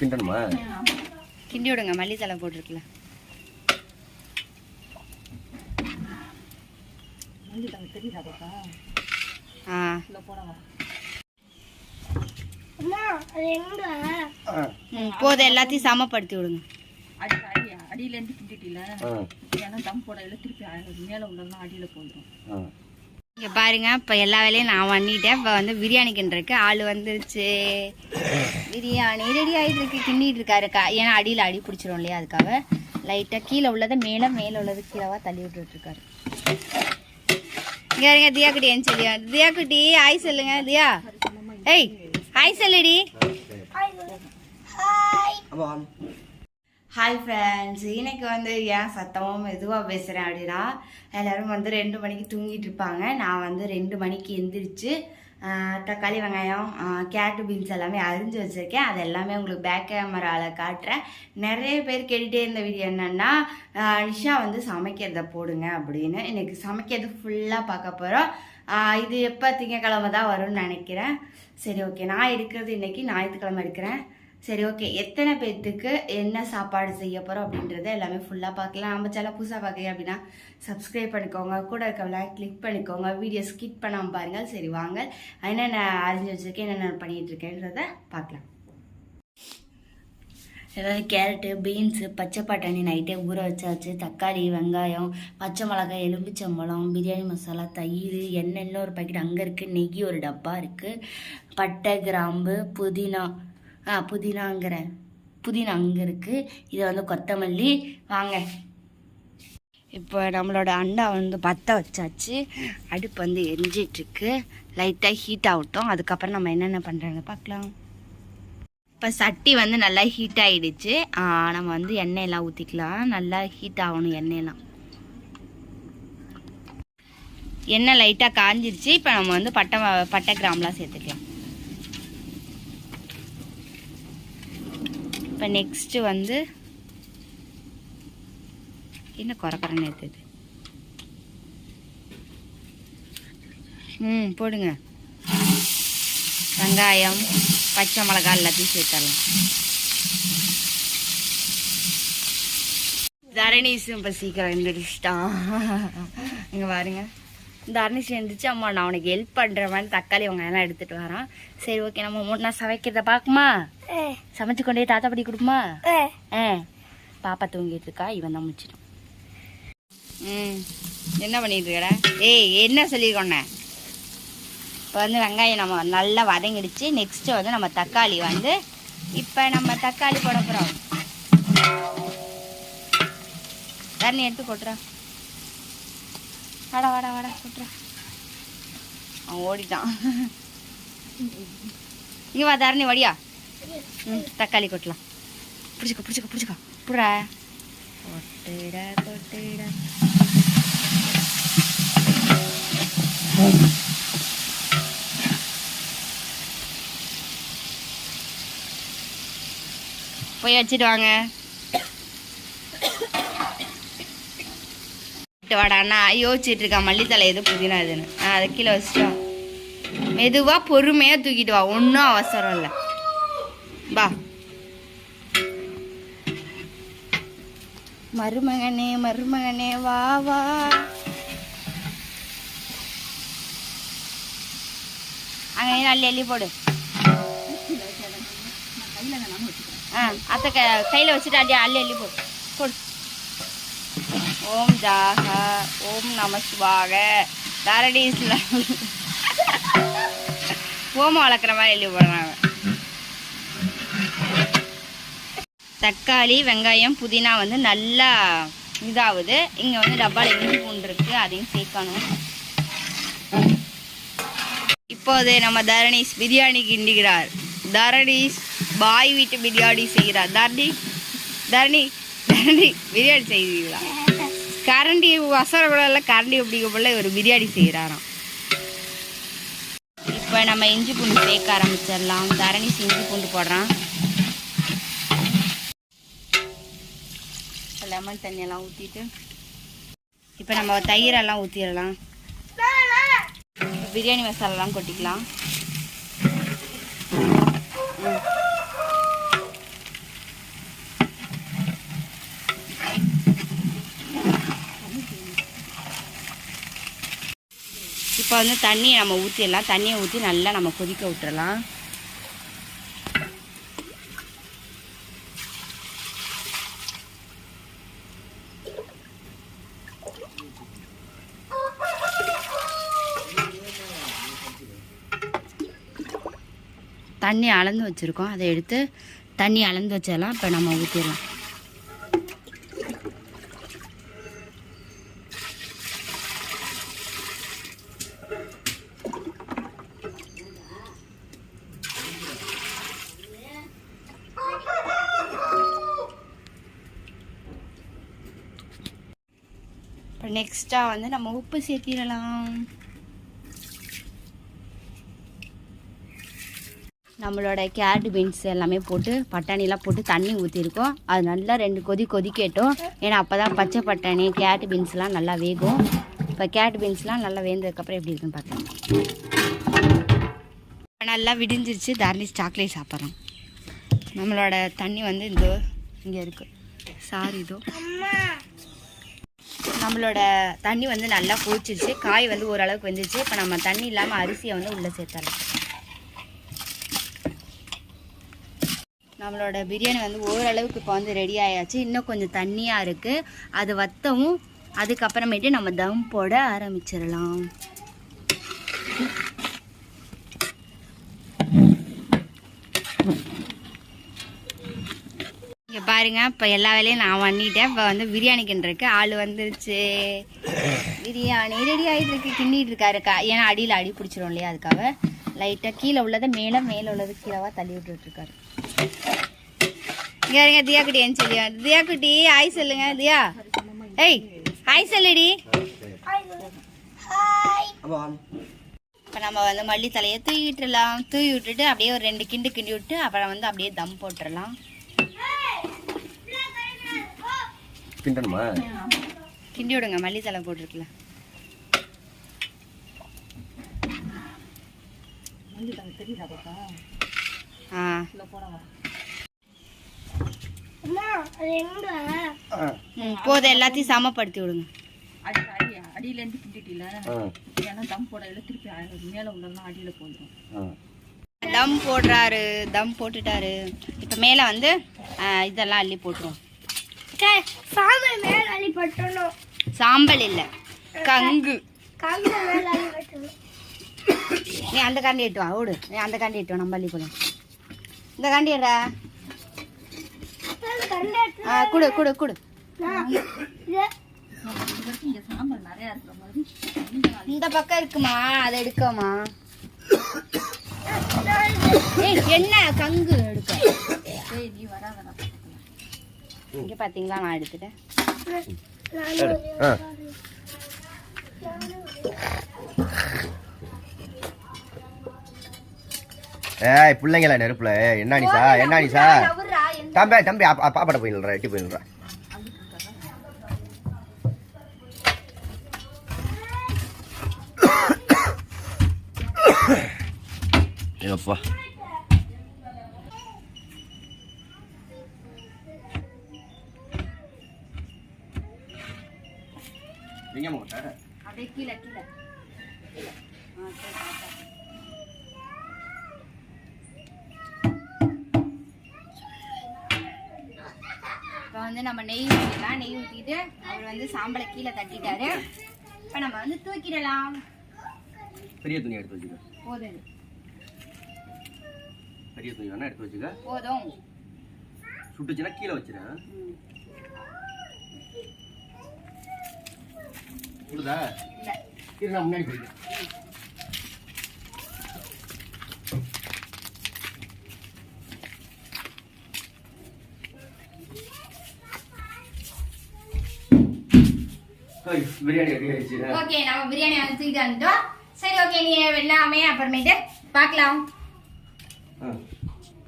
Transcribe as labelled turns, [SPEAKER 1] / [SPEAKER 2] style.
[SPEAKER 1] கிண்டணுமா?
[SPEAKER 2] கிண்டி விடுங்க, மல்லித்தலை போட்டிருக்கல. போதும், எல்லாத்தையும் சமப்படுத்தி விடுங்க.
[SPEAKER 3] அடியிலேருந்து கிண்டிட்டில ஏன்னா தம் போடையில திருப்பி மேலே உள்ளலாம் அடியில் போந்துடும்.
[SPEAKER 2] இங்கே பாருங்க, இப்போ எல்லா வேலையும் நான் பண்ணிட்டேன். இப்போ வந்து பிரியாணி கிண்டுறதுக்கு ஆள் வந்துருச்சு. பிரியாணி ரெடி ஆகிட்டு இருக்கு, கிண்டிட்டு இருக்காருக்கா. ஏன்னா அடியில் அடி பிடிச்சிரும் இல்லையா, அதுக்காக லைட்டாக கீழே உள்ளதை மேலே, மேலே உள்ளது கீழவா தள்ளி விட்டுருக்காரு. இங்கே இருங்க தியா குட்டி, ஏன்னு சொல்லியா தியா குட்டி ஆய் சொல்லுங்க. தியா ஏய் ஆய் சொல்லுடி. ஹாய் ஃப்ரெண்ட்ஸ், இன்னைக்கு வந்து ஏன் சத்தமும் மெதுவாக பேசுகிறேன் அப்படின்னா, எல்லோரும் வந்து 2 மணிக்கு தூங்கிட்டு இருப்பாங்க. நான் வந்து 2 மணிக்கு எந்திரிச்சு தக்காளி, வெங்காயம், கேரட்டு, பீன்ஸ் எல்லாமே அரிஞ்சு வச்சுருக்கேன். அது எல்லாமே உங்களுக்கு பேக் கேமராவில் காட்டுறேன். நிறைய பேர் கேட்டுகிட்டே இருந்த வீடியோ என்னென்னா, நிஷா வந்து சமைக்கிறத போடுங்க அப்படின்னு. இன்றைக்கி சமைக்கிறது ஃபுல்லாக பார்க்க போகிறோம். இது எப்போ திங்கக்கிழமை தான் வரும்னு நினைக்கிறேன். சரி ஓகே, நான் எடுக்கிறது இன்றைக்கி ஞாயிற்றுக்கிழமை எடுக்கிறேன். சரி ஓகே, எத்தனை பேர்த்துக்கு என்ன சாப்பாடு செய்ய போகிறோம் அப்படின்றத எல்லாமே ஃபுல்லாக பார்க்கலாம். நம்ம சேனல் புதுசாக பார்க்குறீங்க அப்படின்னா சப்ஸ்கிரைப் பண்ணிக்கோங்க, கூட இருக்க கிளிக் பண்ணிக்கோங்க, வீடியோ ஸ்கிப் பண்ணாமல் பாருங்கள். சரி வாங்க, என்னென்ன அரிஞ்சு வச்சுருக்கேன், என்னென்ன பண்ணிகிட்டு இருக்கேன்றத பார்க்கலாம். ஏதாவது கேரட்டு, பீன்ஸு, பச்சை பட்டாணி நைட்டே ஊற வச்சாச்சு. தக்காளி, வெங்காயம், பச்சை மிளகாய், எலும்பிச்சம்பழம், பிரியாணி மசாலா, தயிர், எண்ணெய் இன்னொரு பாக்கெட் அங்கே இருக்குது, நெய் ஒரு டப்பா இருக்குது, பட்டை, கிராம்பு, புதினா புதினா அங்கே இருக்குது. இது வந்து கொத்தமல்லி. வாங்க, இப்போ நம்மளோட அண்டா வந்து பற்ற வச்சாச்சு. அடுப்பு வந்து எரிஞ்சிட்ருக்கு. லைட்டாக ஹீட் ஆகட்டும், அதுக்கப்புறம் நம்ம என்னென்ன பண்ணுறோன்னு பார்க்கலாம். இப்போ சட்டி வந்து நல்லா ஹீட் ஆகிடுச்சு. நம்ம வந்து எண்ணெயெல்லாம் ஊற்றிக்கலாம். நல்லா ஹீட் ஆகணும் எண்ணெய் லைட்டாக காஞ்சிருச்சு. இப்போ நம்ம வந்து பட்டை கிராம்லாம் சேர்த்துக்கலாம். இப்போ நெக்ஸ்ட்டு வந்து என்ன குறைக்குறேன்னு எடுத்தது போடுங்க. வெங்காயம், பச்சை மிளகாய் எல்லாத்தையும் சேர்த்தரலாம். தரணீஸும் இப்போ சீக்கிரம் எழுந்திரிச்சிட்டான். இங்கே பாருங்க, தரணீஸ் எழுந்திரிச்சு, அம்மா நான் உனக்கு ஹெல்ப் பண்ணுற மாதிரி தக்காளி வெங்காயம்லாம் எடுத்துகிட்டு வரான். சரி ஓகே, நம்ம நான் சமைக்கிறத பார்க்குமா, சமைச்சு கொண்டே தாத்தா படி கொடுக்குமா. பாப்பா தூங்கிட்டு இருக்கா, இவன் தான் முடிச்சிடும். என்ன பண்ணிட்டு இருக்கடா? ஏய் என்ன சொல்லியிருக்கோண்ணே. இப்போ வந்து வெங்காயம் நம்ம நல்லா வதங்கிடுச்சு. நெக்ஸ்ட்டு வந்து நம்ம தக்காளி வந்து இப்போ நம்ம தக்காளி போட போகிறோம். தண்ணி எடுத்து கொட்டுறா. வாடா கொட்டுறா. அவன் ஓடிட்டான். இங்கே வா தரணி, வடியா. தக்காளி கொட்டலாம். பிடிச்சிக்கோ புடா. கொட்டுடா. போய் வச்சுட்டு வாங்க. வாடாண்ணா யோசிச்சுட்டு இருக்கா, மல்லித்தலை எது புதினா எதுன்னு. அதை கீழே வச்சுட்டோம். மெதுவாக பொறுமையாக தூக்கிட்டு வா, ஒன்றும் அவசரம் இல்லை. வா மருமகனே வா. அங்கே அள்ளி போடு. அத்தை கையில் வச்சுட்டு அள்ளி போடு. ஓம் ஜாக ஓம் நம சிவாக. தரணீஸ்ல ஓமம் வளர்க்குற மாதிரி எழுதி போடுறாங்க. தக்காளி, வெங்காயம், புதினா வந்து நல்லா இதாகுது. இங்கே வந்து டப்பாவில் இஞ்சி பூண்டு இருக்குது, அதையும் சேர்க்கணும். இப்போது நம்ம தரணீஸ் பிரியாணி கிண்டுகிறார். தரணீஸ் பாய் வீட்டு பிரியாணி செய்கிறார். தரணி பிரியாணி செய்கிறீங்களா? கரண்டி வசர கூட இல்லை, கரண்டி அப்படிங்க போல ஒரு பிரியாணி செய்கிறாராம். இப்போ நம்ம இஞ்சி பூண்டு சேர்க்க ஆரம்பிச்சிடலாம். தரணீஸ் இஞ்சி பூண்டு போடுறான். லெமன் தண்ணியெல்லாம் ஊற்றிட்டு இப்போ நம்ம தயிரெல்லாம் ஊற்றிடலாம். பிரியாணி மசாலாலாம் கொட்டிக்கலாம். இப்போ வந்து தண்ணியை நம்ம ஊற்றிடலாம். தண்ணியை ஊற்றி நல்லா நம்ம கொதிக்க விட்டுறலாம். தண்ணி அளந்து வச்சுருக்கோம், அதை எடுத்து தண்ணி அளந்து வச்சிடலாம். இப்போ நம்ம ஊற்றிடலாம். இப்போ நெக்ஸ்ட்டாக வந்து நம்ம உப்பு சேர்த்திடலாம். நம்மளோட கேரட் பீன்ஸ் எல்லாமே போட்டு பட்டாணிலாம் போட்டு தண்ணி ஊற்றிருக்கோம். அது நல்லா 2 கொதி கொதிக்கட்டும். ஏன்னா அப்போ தான் பச்சை பட்டாணி கேரட் பீன்ஸ்லாம் நல்லா வேகும். இப்போ கேரட் பீன்ஸ்லாம் நல்லா வேந்ததுக்கப்புறம் எப்படி இருக்குன்னு பார்க்கலாம். நல்லா விடிஞ்சிருச்சு. தார்னிஷ் சாக்லேட் சாப்பிட்றோம். நம்மளோட தண்ணி வந்து இங்கே இருக்குது. சாரி, இதோ நம்மளோட தண்ணி வந்து நல்லா கொதிச்சிருச்சு. காய் வந்து ஓரளவுக்கு வெந்துருச்சு. இப்போ நம்ம தண்ணி இல்லாமல் அரிசியை வந்து உள்ளே சேர்த்தலாம். நம்மளோட பிரியாணி வந்து ஓரளவுக்கு இப்போ வந்து ரெடி ஆயாச்சு. இன்னும் கொஞ்சம் தண்ணியாக இருக்குது. அது வற்றவும் அதுக்கப்புறமேட்டு நம்ம தம் போட ஆரம்பிச்சிடலாம். இங்கே பாருங்க, இப்போ எல்லா வேலையும் நான் பண்ணிட்டேன். இப்போ வந்து பிரியாணி கிண்டிருக்கு. ஆள் வந்துருச்சு. பிரியாணி ரெடி ஆகிட்டு இருக்கு. கிண்டிகிட்டு இருக்காருக்கா. ஏன்னா அடியில் அடி பிடிச்சிரும் இல்லையா, அதுக்காக லைட்டாக கீழே உள்ளதை மேலே, மேலே உள்ளது கீழவா தள்ளி விட்டுருக்காரு. இங்கே இருங்க தியா குட்டி ஏன்னு சொல்லி. தியா குட்டி ஹாய் சொல்லுங்க. தியா ஏய் ஹாய் சொல்லுடி. இப்போ நம்ம வந்து மல்லி தலையை தூவி விட்டுடலாம். தூவி விட்டுட்டு அப்படியே ஒரு 2 கிண்டி விட்டு அப்புறம் வந்து அப்படியே தம் போட்டுடலாம். கிண்டி விடுங்க. மல்லி தலை போட்டிருக்குல்ல. போதும், எல்லாத்தையும் சமப்படுத்தி விடுங்க.
[SPEAKER 3] அடியிலேருந்து கிண்டிட்டில ஏன்னா தம் போடையில திருப்பி மேலே உள்ளலாம் அடியில் போயிடும்.
[SPEAKER 2] தம் போடுறாரு, தம் போட்டுட்டாரு. இப்போ மேலே வந்து இதெல்லாம் அள்ளி போட்டுருவோம். சாம்பல் இல்லை, கங்கு. நீ அந்த காண்டி எட்டுவா ஓடு. நீ அந்த காண்டி எட்டுவா. நம்ம அள்ளி போலாம். இந்த காண்டி எடுறா. குடு குடு குடு. இந்த பக்கம் இருக்குமா, அதை எடுக்கமா. என்ன கங்கு எடுக்க. நீ வரா வரா. இங்க பாத்தீங்களா, நான் எடுத்துட்டேன்.
[SPEAKER 1] ஏய் பிள்ளைங்களா நெருப்புல என்ன நிஷா, என்ன நிஷா. தம்பி தம்பி பாப்பாட்ட போயிடுறா, எட்டி போயிடுறா. ஏப்பா நீங்க மோட்டா
[SPEAKER 2] அப்படியே கீழே கீழே. இப்போ வந்து நம்ம நெய் ஊற்றிடலாம். நெய் ஊற்றிட்டு அவர் வந்து சாம்பலை கீழே தட்டிட்டாரு. இப்போ நம்ம வந்து தூக்கிடலாம்.
[SPEAKER 1] பெரிய துணி எடுத்து வச்சுக்க.
[SPEAKER 2] போதும்,
[SPEAKER 1] பெரிய துணி வேணா எடுத்து வச்சுக்க.
[SPEAKER 2] போதும்.
[SPEAKER 1] சுட்டுச்சுன்னா கீழே வச்சிரு. சுடுதா?
[SPEAKER 2] இல்லை
[SPEAKER 1] இரு, நான் முன்னாடி போய்க்கிறேன். பிரியாணி ரெடி ஆயிடுச்சு.
[SPEAKER 2] ஓகே, நம்ம பிரியாணி வந்து தூக்கிட்டு வந்துட்டோம். சரி ஓகே, நீ எல்லாமே அப்புறமேட்டு பார்க்கலாம்.